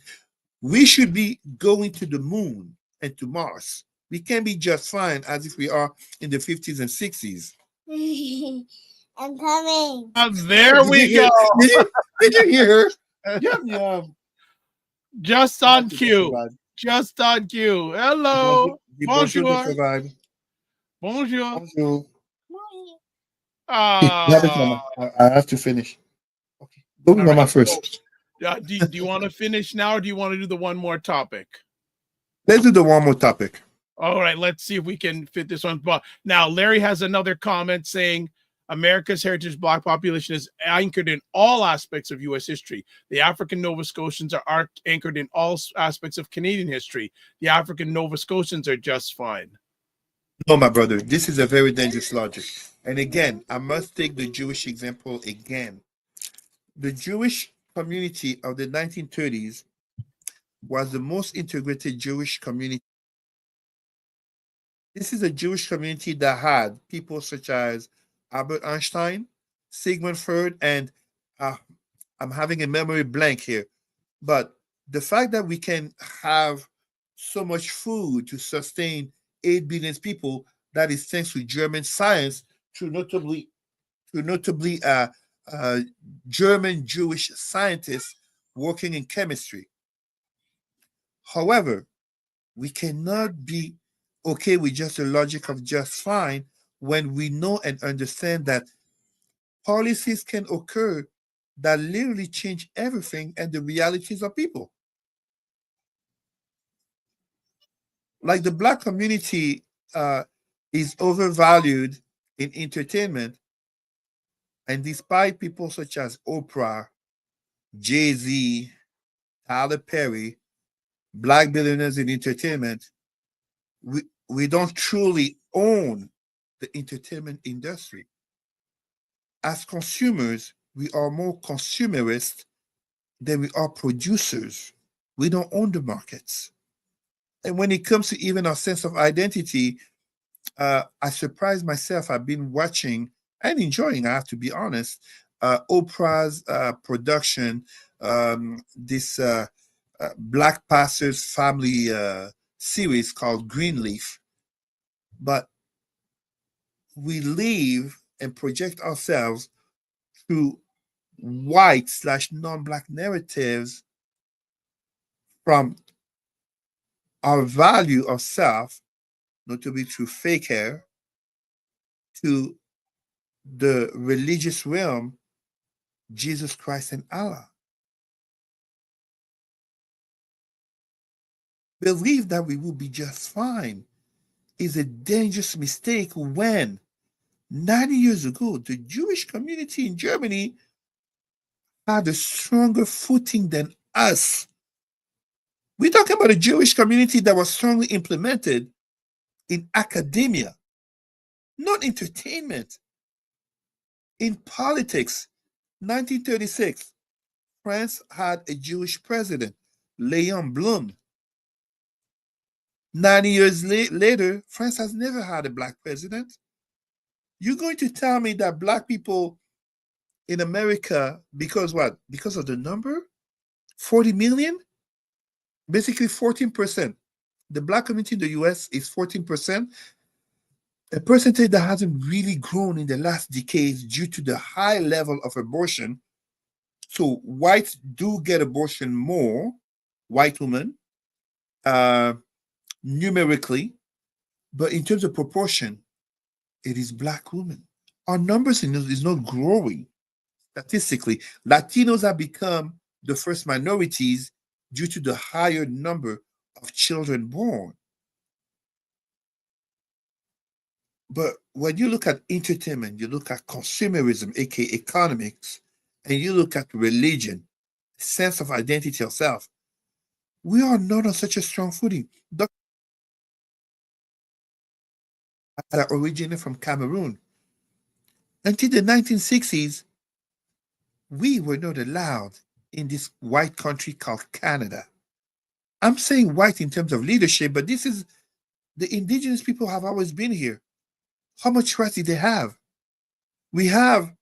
We should be going to the moon and to Mars. We can't be just fine as if we are in the 50s and 60s. I'm coming. There we go. Did you hear her? Yeah. Just on cue. Just on cue. Hello. Bonjour. Bonjour. Bonjour. I have to finish. Okay. Go with Mama first. Do you want to finish now, or do you want to do the one more topic? Let's do the one more topic. All right, let's see if we can fit this one. But now Larry has another comment saying America's heritage Black population is anchored in all aspects of U.S. history. The African Nova Scotians are anchored in all aspects of Canadian history. The African Nova Scotians are just fine. No, my brother, this is a very dangerous logic. And again, I must take the Jewish example again. The Jewish community of the 1930s was the most integrated Jewish community. This is a Jewish community that had people such as Albert Einstein, Sigmund Freud, and uh, I'm having a memory blank here. But the fact that we can have so much food to sustain 8 billion people, that is thanks to German science, to notably uh, German Jewish scientists working in chemistry. However, we cannot be okay with just the logic of just fine when we know and understand that policies can occur that literally change everything and the realities of people. Like the Black community is overvalued in entertainment, and despite people such as Oprah, Jay-Z, Tyler Perry, Black billionaires in entertainment, we don't truly own the entertainment industry. As consumers, we are more consumerist than we are producers. We don't own the markets. And when it comes to even our sense of identity, I surprised myself. I've been watching and enjoying, I have to be honest, Oprah's production, this Black Pastors family series called Greenleaf. But we live and project ourselves through white slash non-Black narratives from our value of self, notably through fake hair, to the religious realm, Jesus Christ and Allah. Believe that we will be just fine is a dangerous mistake when 90 years ago, the Jewish community in Germany had a stronger footing than us. We're talking about a Jewish community that was strongly implemented in academia, not entertainment, in politics. 1936, France had a Jewish president, Léon Blum. 90 years later, France has never had a Black president. You're going to tell me that Black people in America, because what? Because of the number? 40 million? Basically 14%. The Black community in the US is 14%, a percentage that hasn't really grown in the last decades due to the high level of abortion. So whites do get abortion more, white women, numerically, but in terms of proportion, it is Black women. Our numbers is not growing statistically. Latinos have become the first minorities due to the higher number of children born. But when you look at entertainment, you look at consumerism, aka economics, and you look at religion, sense of identity of self, we are not on such a strong footing. That originated from Cameroon. Until the 1960s, we were not allowed in this white country called Canada. I'm saying white in terms of leadership, but this is the indigenous people have always been here. How much rights did they have? We have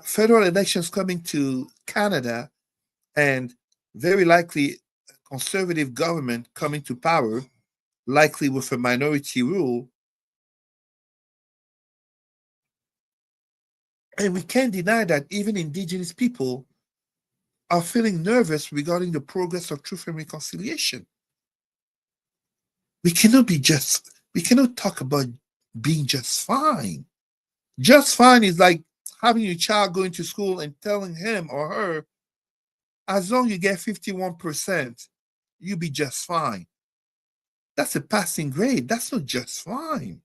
federal elections coming to Canada, and very likely a conservative government coming to power, likely with a minority rule. And we can't deny that even indigenous people are feeling nervous regarding the progress of truth and reconciliation. We cannot talk about being just fine. Just fine is like having your child going to school and telling him or her, as long as you get 51%, you'll be just fine. That's a passing grade. That's not just fine.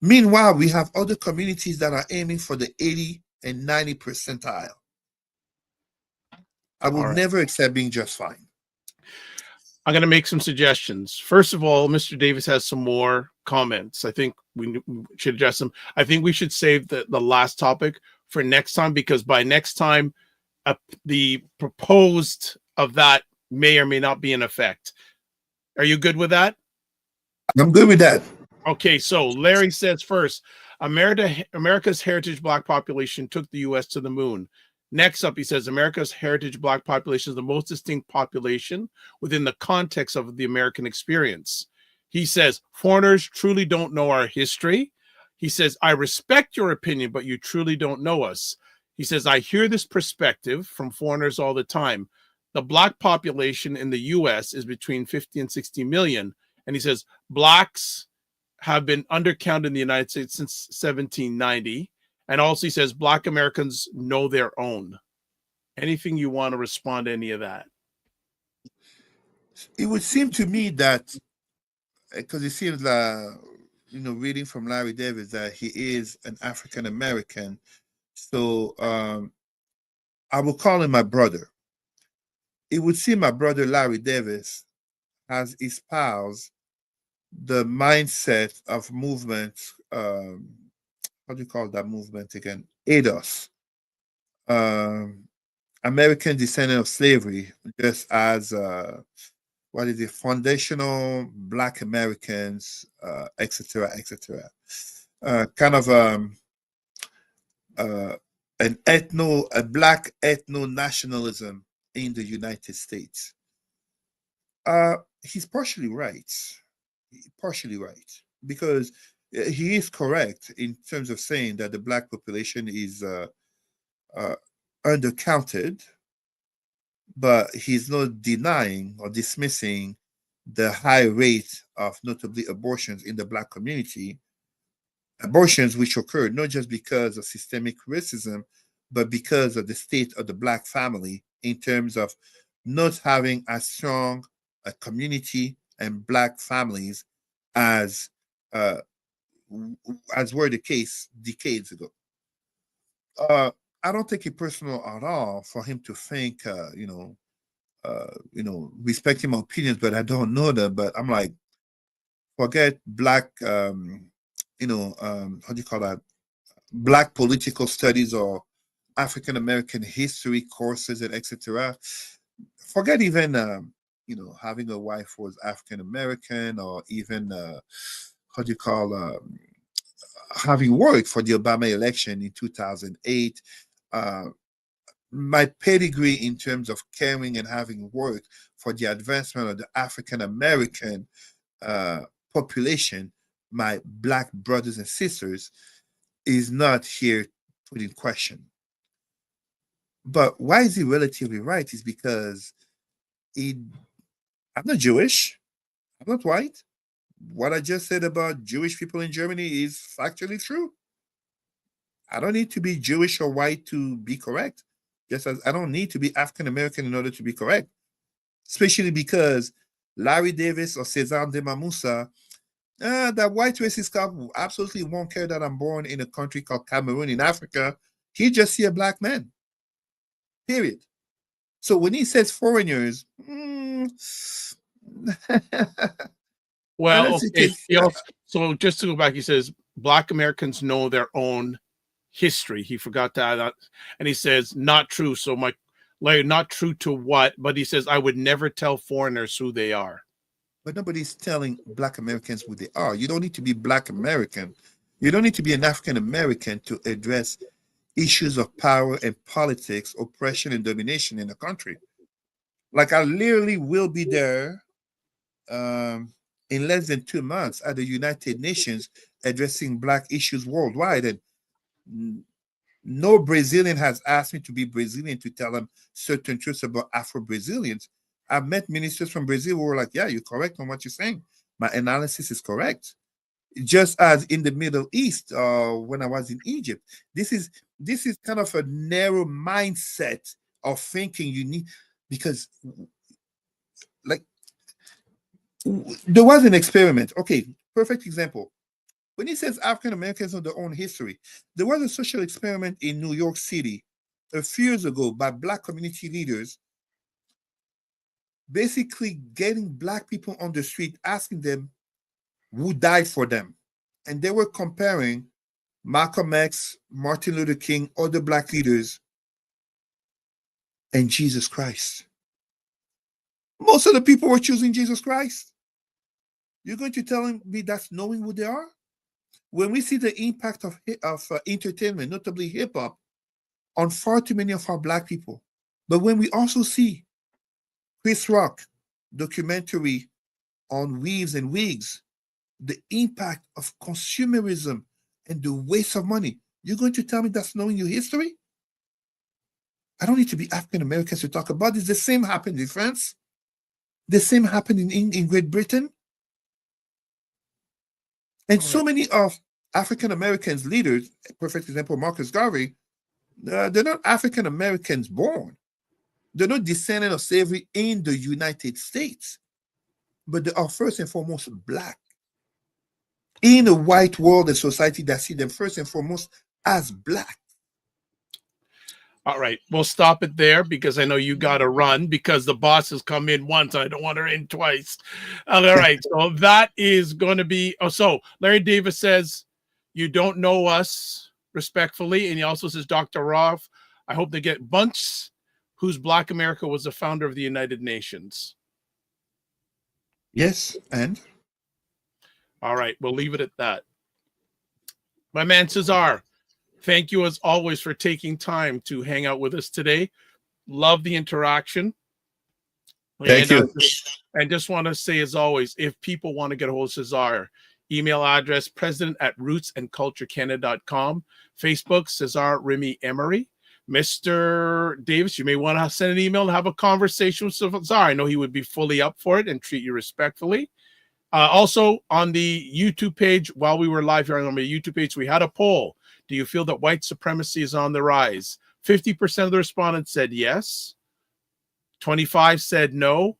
Meanwhile, we have other communities that are aiming for the 80 and 90 percentile. I will never accept being just fine. I'm going to make some suggestions. First of all, Mr. Davis has some more comments. I think we should address them. I think we should save the last topic for next time, because by next time, the proposed of that may or may not be in effect. Are you good with that? I'm good with that. Okay, so Larry says first, America's heritage Black population took the U.S. to the moon. Next up, he says, America's heritage Black population is the most distinct population within the context of the American experience. He says, foreigners truly don't know our history. He says, I respect your opinion, but you truly don't know us. He says, I hear this perspective from foreigners all the time. The Black population in the U.S. is between 50 and 60 million. And he says, Blacks have been undercounted in the United States since 1790. And also he says, Black Americans know their own. Anything you want to respond to any of that? It would seem to me that, because it seems reading from Larry Davis, that he is an African American. So I will call him my brother. It would seem my brother Larry Davis has espoused the mindset of movements. How do you call that movement again? ADOS, American Descendant of Slavery, just as foundational Black Americans, etc., etc. Kind of a Black ethno-nationalism in the United States. He's partially right, because he is correct in terms of saying that the Black population is undercounted, but he's not denying or dismissing the high rate of notably abortions in the Black community, abortions which occurred not just because of systemic racism, but because of the state of the Black family in terms of not having as strong a community and Black families as were the case decades ago. I don't take it personal at all for him to think, respecting my opinions, but I don't know them. But I'm like, forget Black, how do you call that? Black political studies or African American history courses and etc. Forget even, having a wife who was African American, or even, how do you call, having worked for the Obama election in 2008. My pedigree in terms of caring and having worked for the advancement of the African American population, my Black brothers and sisters, is not here put in question. But why is he relatively right is because I'm not Jewish, I'm not white. What I just said about Jewish people in Germany is factually true. I don't need to be Jewish or white to be correct, just as I don't need to be African American in order to be correct, especially because Larry Davis or Cesar Ndema-Moussa, that white racist cop absolutely won't care that I'm born in a country called Cameroon in Africa. He just see a Black man, period. So when he says foreigners, well, okay. So just to go back, he says Black Americans know their own history. He forgot to add that, and he says not true. So Larry, not true to what? But he says I would never tell foreigners who they are. But nobody's telling Black Americans who they are. You don't need to be Black American. You don't need to be an African American to address issues of power and politics, oppression and domination in the country. Like I literally will be there in less than 2 months at the United Nations addressing Black issues worldwide. And no Brazilian has asked me to be Brazilian to tell them certain truths about Afro-Brazilians. I've met ministers from Brazil who were like, yeah, you're correct on what you're saying. My analysis is correct. Just as in the Middle East, when I was in Egypt, this is kind of a narrow mindset of thinking you need, because like there was an experiment. Okay, perfect example. When he says African Americans know their own history, there was a social experiment in New York City a few years ago by Black community leaders. basically getting black people on the street, asking them who died for them. And they were comparing Malcolm X, Martin Luther King, other black leaders, and Jesus Christ. Most of the people were choosing Jesus Christ. You're going to tell me that's knowing who they are? When we see the impact of entertainment, notably hip hop, on far too many of our black people, but when we also see Chris Rock documentary on weaves and wigs, the impact of consumerism and the waste of money, you're going to tell me that's knowing your history? I don't need to be African Americans to talk about this. The same happened in France. The same happened in Great Britain. And so many of African Americans leaders, perfect example, Marcus Garvey, they're not African Americans born. They're not descendants of slavery in the United States, but they are first and foremost black in a white world and society that see them first and foremost as black. All right, we'll stop it there because I know you got to run because the boss has come in once. I don't want her in twice. All right, so that is going to be. Oh, so Larry Davis says, you don't know us respectfully. And he also says, Dr. Roth, I hope they get Bunce, whose Black America was the founder of the United Nations. Yes, and? All right, we'll leave it at that. My man, Cesar, thank you as always for taking time to hang out with us today. Love the interaction. Thank you. And just want to say, as always, if people want to get a hold of Cesar, email address president@rootsandculturecanada.com. Facebook, Cesar Remy Emery. Mr. Davis, you may want to send an email and have a conversation with Cesar. I know he would be fully up for it and treat you respectfully. Also, on the YouTube page, while we were live here on the YouTube page, we had a poll. Do you feel that white supremacy is on the rise? 50% of the respondents said yes. 25 said no.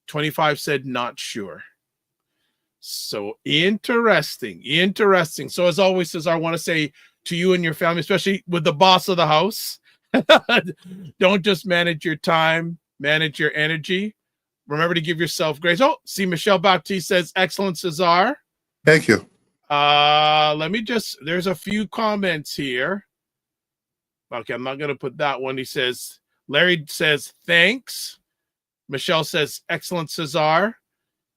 25 said not sure. So interesting. So as always, Cesar, I want to say to you and your family, especially with the boss of the house, don't just manage your time, manage your energy. Remember to give yourself grace. Oh, see, Michelle Baptiste says, excellent, Cesar. Thank you. Let me just, there's a few comments here. Okay, I'm not going to put that one. He says, Larry says, thanks. Michelle says, excellent, Cesar.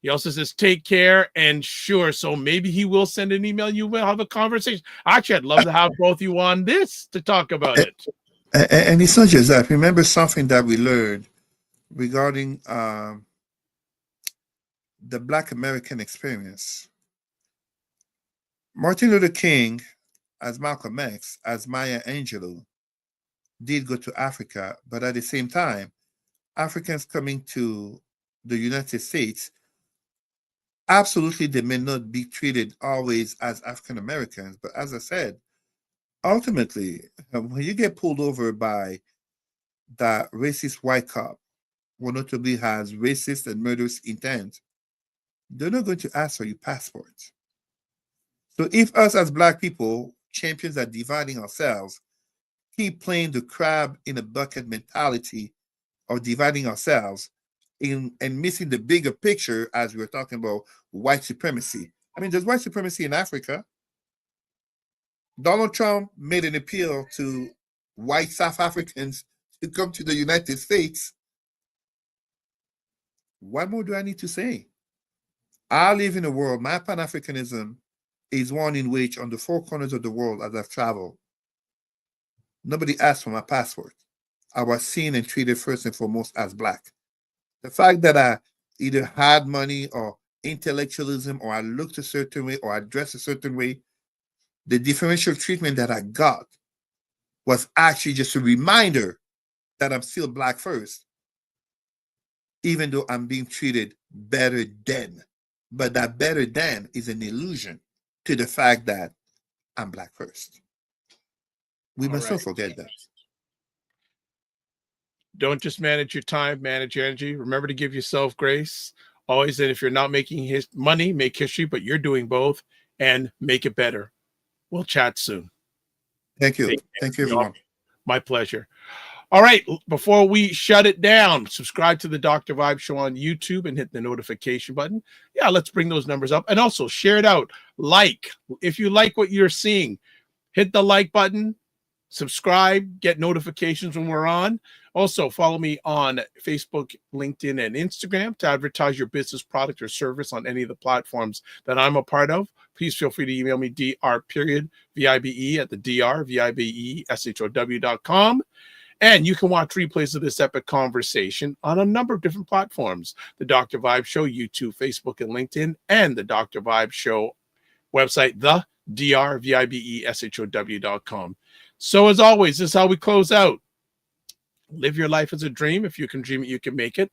He also says, take care and sure. So maybe he will send an email. You will have a conversation. Actually, I'd love to have both you on this to talk about it. And it's not just that. Remember something that we learned regarding the Black American experience. Martin Luther King, as Malcolm X, as Maya Angelou, did go to Africa, but at the same time, Africans coming to the United States, absolutely they may not be treated always as African Americans, but as I said, ultimately, when you get pulled over by that racist white cop, who notably has racist and murderous intent, they're not going to ask for your passport. So if us as Black people, champions at dividing ourselves, keep playing the crab in a bucket mentality of dividing ourselves and missing the bigger picture as we were talking about white supremacy. I mean, there's white supremacy in Africa. Donald Trump made an appeal to white South Africans to come to the United States. What more do I need to say? I live in a world, my Pan-Africanism is one in which on the four corners of the world as I've traveled, nobody asked for my passport. I was seen and treated first and foremost as Black. The fact that I either had money or intellectualism or I looked a certain way or I dressed a certain way, the differential treatment that I got was actually just a reminder that I'm still Black first, even though I'm being treated better than. But that better than is an illusion to the fact that I'm Black first. We must not forget that. Don't just manage your time, manage your energy. Remember to give yourself grace. Always, and if you're not making his money, make history, but you're doing both and make it better. We'll chat soon. Thank you. Thank you, everyone. My pleasure. All right, before we shut it down, subscribe to the Dr. Vibe Show on YouTube and hit the notification button. Yeah, let's bring those numbers up. And also share it out. Like, if you like what you're seeing, hit the like button, subscribe, get notifications when we're on. Also, follow me on Facebook, LinkedIn, and Instagram to advertise your business, product, or service on any of the platforms that I'm a part of. Please feel free to email me dr.vibe at the drvibeshow.com. And you can watch replays of this epic conversation on a number of different platforms. The Dr. Vibe Show, YouTube, Facebook, and LinkedIn, and the Dr. Vibe Show website, the drvibeshow.com. So as always, this is how we close out. Live your life as a dream. If you can dream it, you can make it.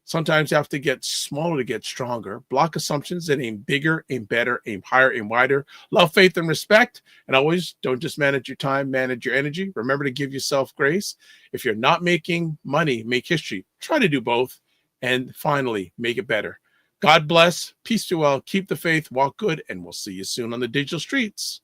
Sometimes you have to get smaller to get stronger. Block assumptions and aim bigger, aim better, aim higher, aim wider. Love, faith, and respect. And always don't just manage your time, manage your energy. Remember to give yourself grace. If you're not making money, make history. Try to do both. And finally, make it better. God bless. Peace to all. Keep the faith. Walk good. And we'll see you soon on the digital streets.